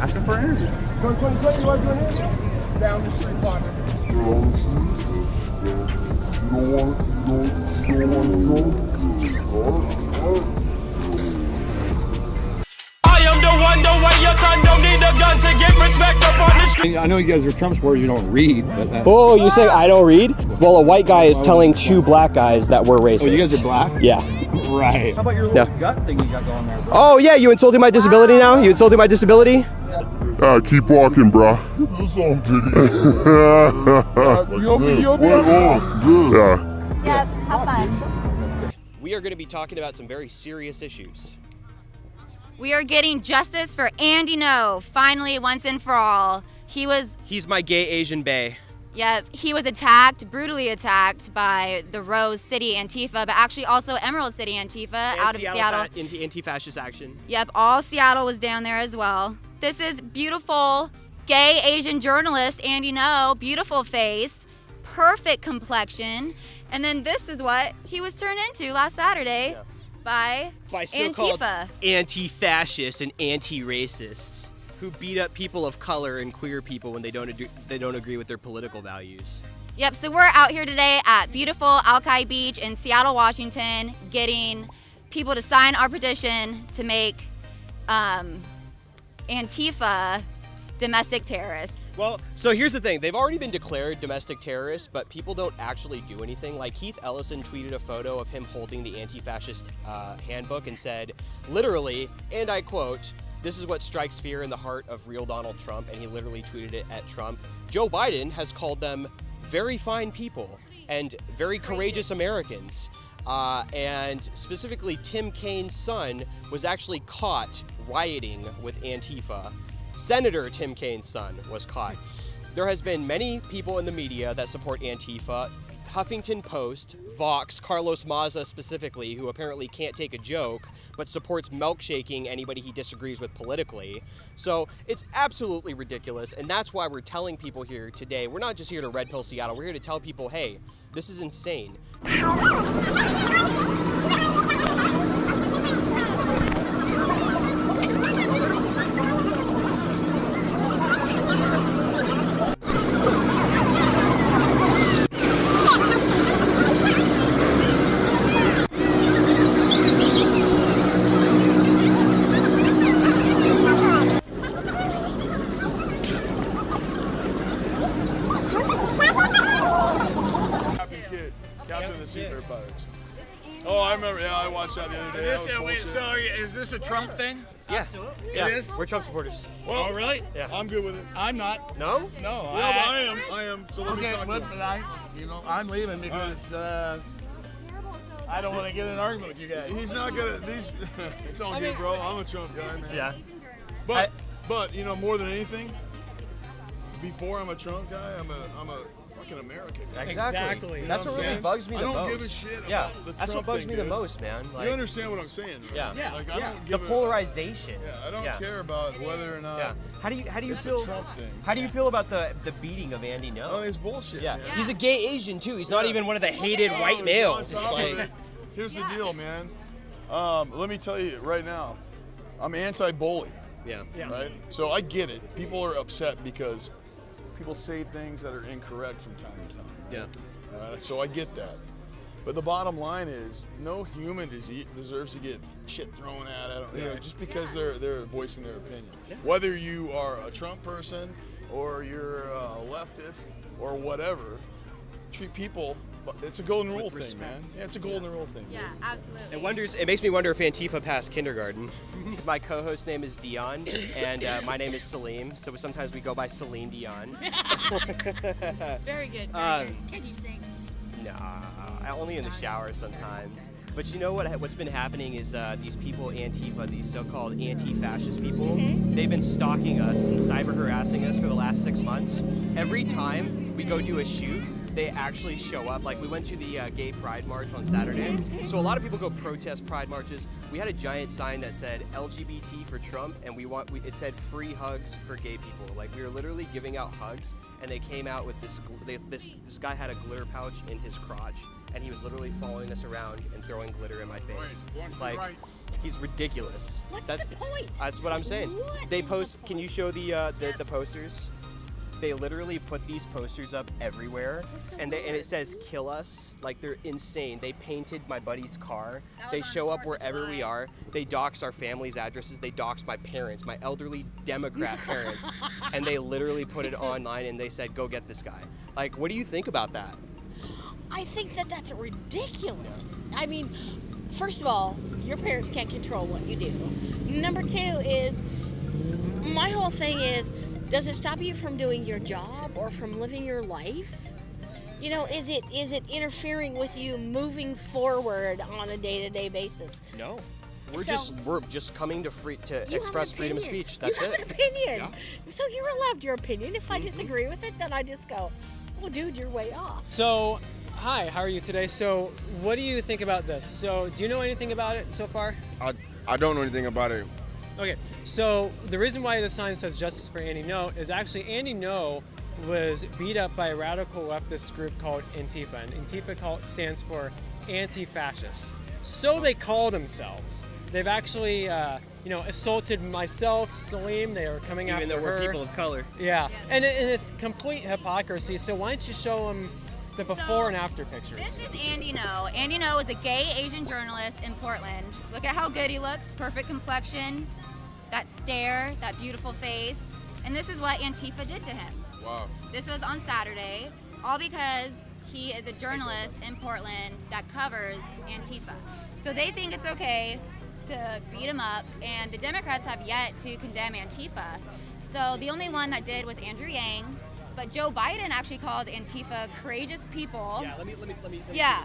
Ask him for an interview. 2020, you want to do an interview? Down the street partner. I am the one, the way your son don't need a gun to get respect up on the street. I know you guys are Trump supporters, you don't read. But Oh, you say I don't read? Well, a white guy is telling two black guys that we're racist. Oh, you guys are black? Yeah. Right. How about your little gut thing you got going there, bro? Oh, yeah, you insulting my disability now? You insulting my disability? Keep walking, bro. This on video. Yep, have fun. We are going to be talking about some very serious issues. We are getting justice for Andy No, finally, once and for all. He's my gay Asian bae. Yep, he was attacked, brutally attacked by the Rose City Antifa, but actually also Emerald City Antifa out of Seattle. Anti-fascist action. Yep, all Seattle was down there as well. This is beautiful gay Asian journalist Andy No, beautiful face, perfect complexion, and then this is what he was turned into last Saturday by so-called Antifa. Anti-fascists and anti-racists who beat up people of color and queer people when they don't agree with their political values. Yep, so we're out here today at beautiful Alki Beach in Seattle, Washington, getting people to sign our petition to make Antifa domestic terrorists. Well, so here's the thing. They've already been declared domestic terrorists, but people don't actually do anything. Like Keith Ellison tweeted a photo of him holding the anti-fascist handbook and said, literally, and I quote, "This is what strikes fear in the heart of real Donald Trump," and he literally tweeted it at Trump. Joe Biden has called them very fine people and very courageous Americans. And specifically, Tim Kaine's son was actually caught rioting with Antifa. Senator Tim Kaine's son was caught. There has been many people in the media that support Antifa. Huffington Post, Vox, Carlos Maza specifically, who apparently can't take a joke, but supports milkshaking anybody he disagrees with politically. So it's absolutely ridiculous, and that's why we're telling people here today, we're not just here to red pill Seattle, we're here to tell people, hey, this is insane. Oh, I remember. Yeah, I watched that the other day. Is this a Trump thing? Yeah. Absolutely. Yeah. It is? We're Trump supporters. Well, Oh, really? Yeah. I'm good with it. I'm not. No? No, Yeah, but I am. So let me Okay, talk to but him. I'm leaving because I don't want to get in an argument with you guys. He's not gonna. It's all good, bro. I'm a Trump guy, man. Yeah. But more than anything, before I'm a Trump guy, I'm a fucking American. Exactly. You know That's what really bugs me the most. I don't give a shit Yeah, about the that's Trump what bugs thing, me the dude. most, man. Like, You understand what I'm saying, right? Yeah. Like, I don't the give polarization. I don't care about whether or not. Yeah. How do you it's feel? a Trump thing. How do you feel about the beating of Andy No? Oh, it's bullshit. Yeah. man. He's a gay Asian too. He's not even one of the hated white On males. top of Like, it, here's the deal, man. Let me tell you right now, I'm anti-bully. yeah. Right? So I get it. People are upset because people say things that are incorrect from time to time. Yeah. So I get that. But the bottom line is, no human deserves to get shit thrown at them, just because they're voicing their opinion. Yeah. Whether you are a Trump person or you're a leftist or whatever, treat people. It's a golden rule thing, man. Yeah, it's a golden rule thing. Yeah, absolutely. It makes me wonder if Antifa passed kindergarten. Because my co-host name is Dion, and my name is Saleem, so sometimes we go by Saleem Dion. Very good. Can you sing? Nah, only in the shower sometimes. But you know what's been happening is these people, Antifa, these so-called anti-fascist people, they've been stalking us and cyber harassing us for the last 6 months. Every time we go do a shoot, they actually show up. Like we went to the gay pride march on Saturday. So a lot of people go protest pride marches. We had a giant sign that said LGBT for Trump, and it said free hugs for gay people. Like we were literally giving out hugs, and they came out with this guy had a glitter pouch in his crotch, and he was literally following us around and throwing glitter in my face. Right. He's ridiculous. What's the point? That's what I'm saying. What? They post. Can you show the posters? They literally put these posters up everywhere, and it says "kill us." Like, they're insane. They painted my buddy's car. They show up wherever we are. They dox our family's addresses. They dox my parents, my elderly Democrat parents, and they literally put it online. And they said, "Go get this guy." Like, what do you think about that? I think that that's ridiculous. I mean, first of all, your parents can't control what you do. Number two is, my whole thing is, does it stop you from doing your job or from living your life? You know, is it interfering with you moving forward on a day-to-day basis? No. We're just coming to express freedom of speech. That's you it. have an opinion. Yeah. So you're allowed your opinion. If I disagree with it, then I just go, well, dude, you're way off. So, hi, how are you today? So, what do you think about this? So, do you know anything about it so far? I don't know anything about it. Okay, so the reason why the sign says Justice for Andy No is actually Andy No was beat up by a radical leftist group called Antifa, and Antifa stands for anti-fascist. So they call themselves. They've actually, assaulted myself, Saleem. They are coming after her. Even though we're people of color. Yeah, and it's complete hypocrisy. So why don't you show them the before and after pictures? This is Andy No. Andy No is a gay Asian journalist in Portland. Look at how good he looks. Perfect complexion, that stare, that beautiful face. And this is what Antifa did to him. Wow. This was on Saturday, all because he is a journalist in Portland that covers Antifa. So they think it's okay to beat him up, and the Democrats have yet to condemn Antifa. So the only one that did was Andrew Yang. But Joe Biden actually called Antifa courageous people. Yeah, let me Yeah.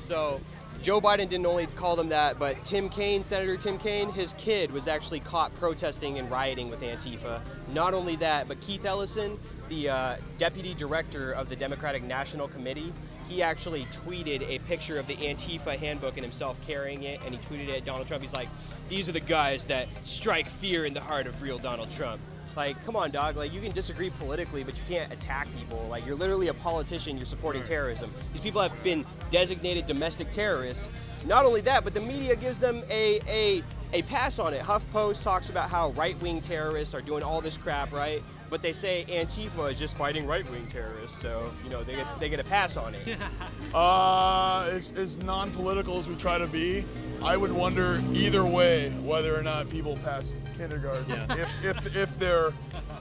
So, Joe Biden didn't only call them that, but Senator Tim Kaine, his kid was actually caught protesting and rioting with Antifa. Not only that, but Keith Ellison, the deputy director of the Democratic National Committee, he actually tweeted a picture of the Antifa handbook and himself carrying it, and he tweeted it at Donald Trump. He's like, "These are the guys that strike fear in the heart of real Donald Trump." Like, come on, dog. Like, you can disagree politically, but you can't attack people. Like, you're literally a politician. You're supporting terrorism. These people have been designated domestic terrorists. Not only that, but the media gives them a pass on it. HuffPost talks about how right-wing terrorists are doing all this crap, right? But they say Antifa is just fighting right-wing terrorists, so they get a pass on it. As non-political as we try to be, I would wonder either way whether or not people pass kindergarten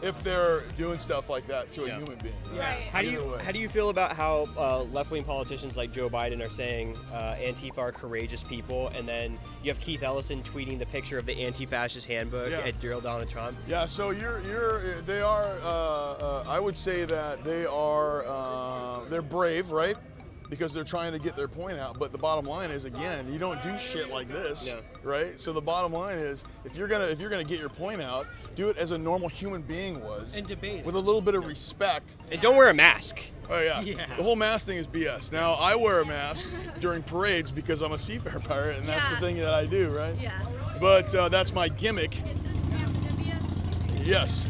if they're doing stuff like that to a human being. Right. How do you feel about how left-wing politicians like Joe Biden are saying Antifa are courageous people, and then you have Keith Ellison tweeting the picture of the anti-fascist handbook at real Donald Trump? Yeah. So they are. I would say that they are. They're brave, right? Because they're trying to get their point out. But the bottom line is, again, you don't do shit like this, right? So the bottom line is, if you're gonna get your point out, do it as a normal human being was, And debate it. with a little bit of respect. And don't wear a mask. Oh yeah. The whole mask thing is BS. Now I wear a mask during parades because I'm a seafarer pirate, and that's the thing that I do, right? Yeah. But that's my gimmick. Yes.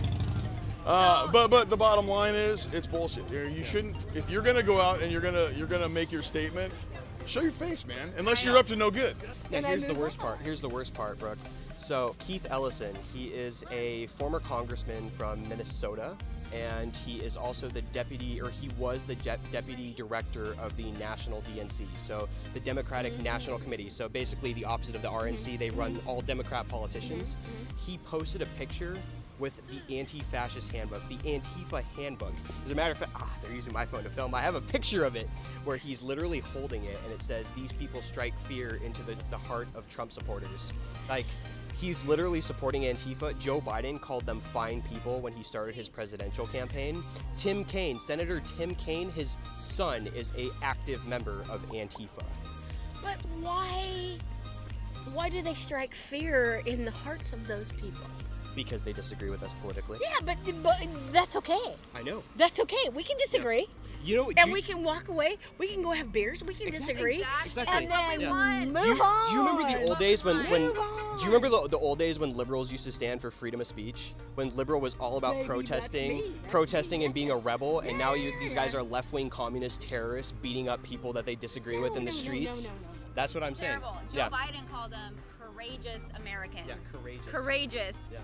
But the bottom line is, it's bullshit. You shouldn't. If you're gonna go out and you're gonna make your statement, show your face, man. Unless you're up to no good. Yeah, here's the worst part, Brooke. So Keith Ellison, he is a former congressman from Minnesota, and he is also he was the deputy director of the National DNC, so the Democratic National Committee. So basically the opposite of the RNC. They run all Democrat politicians. He posted a picture with the anti-fascist handbook, the Antifa handbook. As a matter of fact, they're using my phone to film. I have a picture of it where he's literally holding it, and it says, "These people strike fear into the heart of Trump supporters." Like, he's literally supporting Antifa. Joe Biden called them fine people when he started his presidential campaign. Senator Tim Kaine, his son is an active member of Antifa. But why do they strike fear in the hearts of those people? Because they disagree with us politically. Yeah, but that's okay. I know. That's okay. We can disagree. We can walk away. We can go have beers. We can disagree. Exactly. And then Do move on. you remember the old days when do you remember the old days when liberals used to stand for freedom of speech? When liberal was all about protesting and being a rebel, and now these guys are left-wing communist terrorists beating up people that they disagree with in the streets? That's what I'm saying. Terrible. Joe Biden called them courageous Americans. Yeah, courageous. Courageous. Yeah.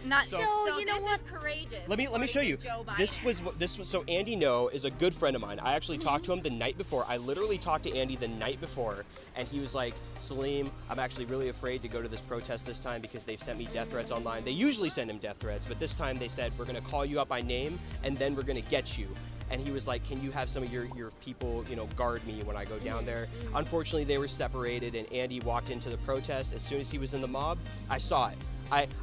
Not So you know this what? is courageous. Let me show you. Joe Biden. This was so Andy No is a good friend of mine. I actually talked to him the night before. I literally talked to Andy the night before, and he was like, Saleem, I'm actually really afraid to go to this protest this time because they've sent me death threats online. They usually send him death threats, but this time they said we're gonna call you up by name and then we're gonna get you. And he was like, can you have some of your people, guard me when I go down there? Unfortunately, they were separated, and Andy walked into the protest. As soon as he was in the mob, I saw it.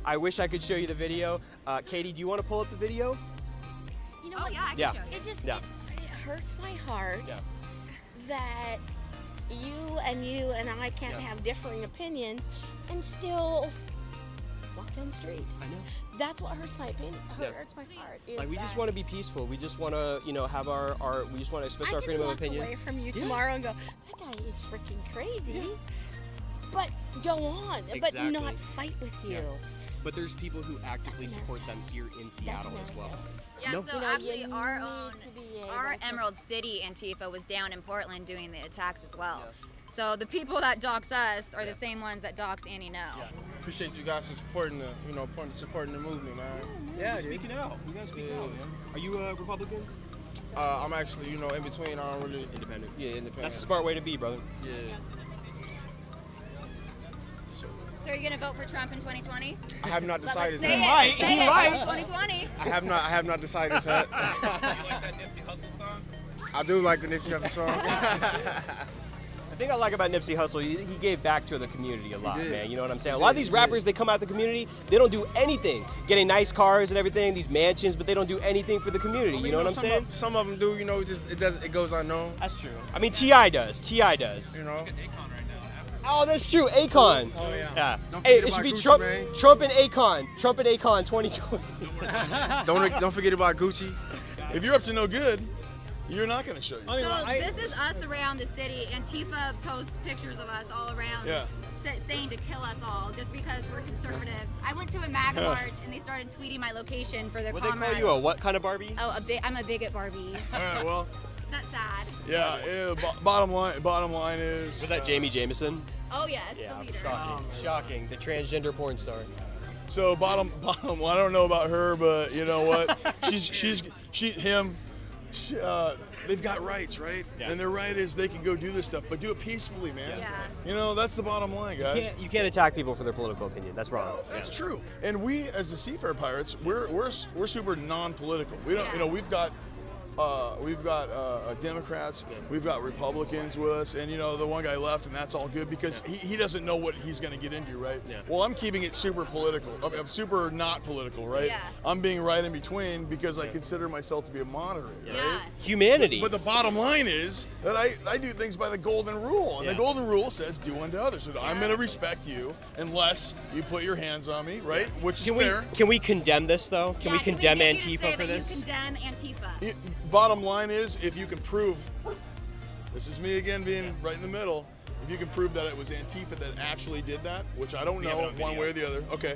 I wish I could show you the video. Katie, do you want to pull up the video? You know what? Yeah, I can show you. It just Yeah. it hurts my heart that you and I can't have differing opinions and still walk down the street. I know. That's what hurts my opinion. Hurts my heart. Like, we just want to be peaceful. We just want to, have our we just want to express our freedom of opinion. I can walk away from you tomorrow and go, that guy is freaking crazy. But go on, but not fight with you. Yeah. But there's people who actively support them here in Seattle as well. Yeah, No. so actually our Emerald City Antifa was down in Portland doing the attacks as well. So the people that dox us are the same ones that dox Annie No. Appreciate you guys for supporting the movement, man. Yeah, speaking out. You guys speak out, man. Are you a Republican? I'm actually, in between. I don't really Independent. Yeah, independent. That's a smart way to be, brother. Yeah. So are you gonna vote for Trump in 2020? I have not decided Say yet. it. Say it. 2020. I have not decided yet. I do like the Nipsey Hussle song. The thing I like about Nipsey Hussle, he gave back to the community a lot, did. man. You know what I'm saying? A lot of these rappers, they come out the community, they don't do anything. Getting nice cars and everything, these mansions, but they don't do anything for the community. You know what I'm saying? Some of them do. It goes unknown. That's true. I mean, T.I. does. T.I. does. Oh, that's true. Akon. Oh, yeah. Yeah. Don't Hey, forget it should about be Gucci, man. Trump and Akon. Trump and Akon 2020. Don't forget about Gucci. If you're up to no good, you're not going to show you. So this is us around the city. Antifa posts pictures of us all around, saying to kill us all just because we're conservatives. I went to a MAGA march and they started tweeting my location for their What they comrades. call you, a what kind of Barbie? Oh, I'm a bigot Barbie. All right, well. That's sad. Yeah, bottom line is... Was that Jamie Jameson? Oh yes, the leader. Shocking. The transgender porn star. So bottom, well, I don't know about her, but you know what? They've got rights, right? Yeah. And their right is they can go do this stuff, but do it peacefully, man. Yeah. That's the bottom line, guys. You can't attack people for their political opinion. That's wrong. Well, that's true. And we, as the Seafair Pirates, we're super non-political. We don't, we've got Democrats, we've got Republicans with us, and the one guy left, and that's all good because he doesn't know what he's going to get into, right? Yeah. Well, I'm keeping it super political. I'm super not political, right? Yeah. I'm being right in between because I consider myself to be a moderate, right? Humanity. But the bottom line is that I do things by the golden rule, and the golden rule says do unto others. So I'm going to respect you unless you put your hands on me, right? Which is fair. Can we condemn this though? Can we condemn Antifa for this? You condemn Antifa. Bottom line is, if you can prove, this is me again being right in the middle, if you can prove that it was Antifa that actually did that, which I don't know one way or the other, okay,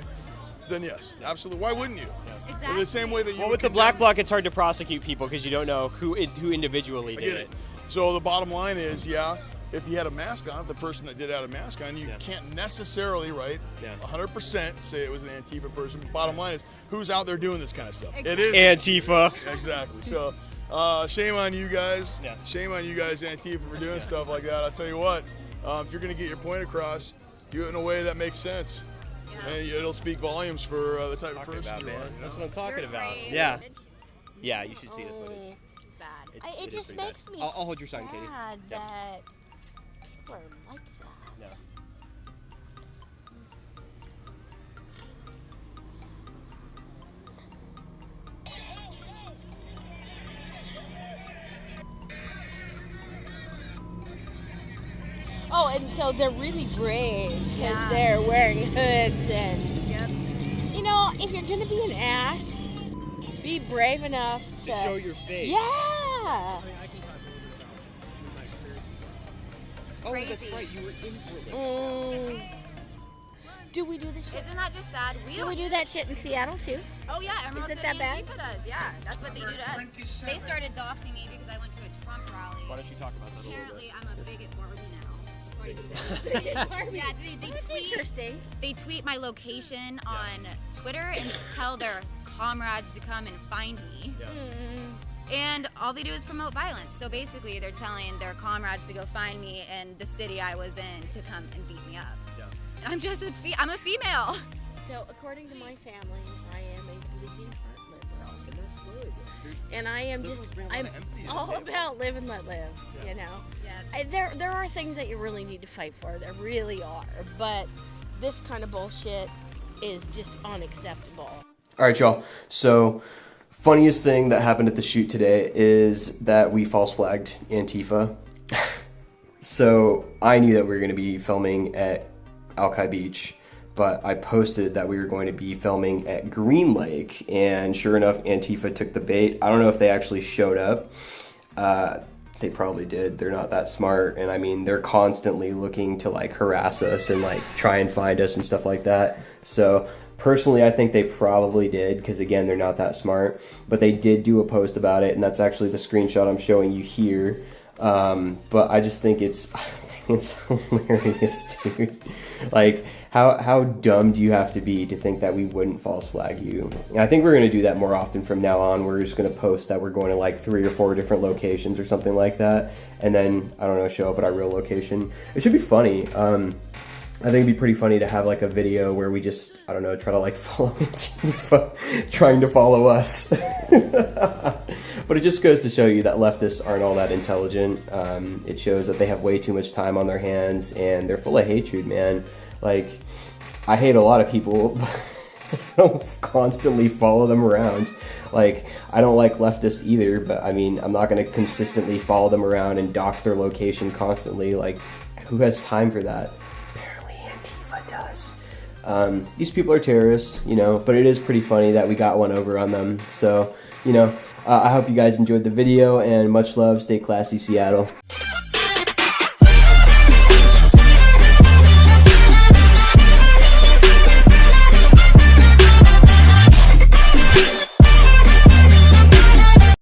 then yes, absolutely. Why wouldn't you? Exactly. The same way that you Well, with the black bloc, it's hard to prosecute people because you don't know who individually did it. So the bottom line is, if you had a mask on, the person that did have a mask on, you can't necessarily, 100% say it was an Antifa person. Bottom line is, who's out there doing this kind of stuff? Exactly. It is Antifa. Exactly. So, shame on you guys. Yeah. Shame on you guys, Antifa, for doing stuff like that. I'll tell you what, if you're going to get your point across, do it in a way that makes sense. Yeah. And it'll speak volumes for the type of person you are. That's what I'm talking about. Brave. Yeah. Yeah, you should see the footage. It's bad. It It is just pretty makes bad. me I'll hold your sign, Katie. sad Yep. that people are like that. Yeah. Oh, and so they're really brave because Yeah. they're wearing hoods and, Yep. if you're gonna be an ass, be brave enough to show your face. Yeah. I can talk a little bit about my experience. Oh, that's Crazy. right. You were in Portland. Do we do this shit? Isn't that just sad? Do we do that shit in Seattle too? Oh yeah, Emerald Is it City that bad? Antifa does. Yeah, that's what they do to us. They started doxing me because I went to a Trump rally. Why don't you talk about that a little bit? Apparently, I'm a bigot Barbie now. Yeah, they That's tweet. interesting. They tweet my location on Twitter and tell their comrades to come and find me. And all they do is promote violence. So basically, they're telling their comrades to go find me in the city I was in to come and beat me up. And I'm just I'm a female. So according to my family, I am a bleeding heart liberal. And I am I'm all about live and let live, you know. Yes. There are things that you really need to fight for. There really are. But this kind of bullshit is just unacceptable. All right, y'all. So, funniest thing that happened at the shoot today is that we false flagged Antifa. So, I knew that we were going to be filming at Alki Beach, but I posted that we were going to be filming at Green Lake, and sure enough, Antifa took the bait. I don't know if they actually showed up. They probably did. They're not that smart, and I mean, they're constantly looking to like harass us and like try and find us and stuff like that. So personally, I think they probably did, because again, they're not that smart, but they did do a post about it, and that's actually the screenshot I'm showing you here. But I just think it's hilarious, dude. Like, how dumb do you have to be to think that we wouldn't false flag you? And I think we're going to do that more often from now on. We're just going to post that we're going to like 3 or 4 different locations or something like that, and then, I don't know, show up at our real location. It should be funny. I think it'd be pretty funny to have like a video where we just, I don't know, try to like follow Antifa trying to follow us. But it just goes to show you that leftists aren't all that intelligent. It shows that they have way too much time on their hands, and they're full of hatred, man. Like, I hate a lot of people, but I don't constantly follow them around. Like, I don't like leftists either, but I mean, I'm not going to consistently follow them around and dox their location constantly. Like, who has time for that? Does. These people are terrorists, you know, but it is pretty funny that we got one over on them. So, you know, I hope you guys enjoyed the video, and much love. Stay classy, Seattle.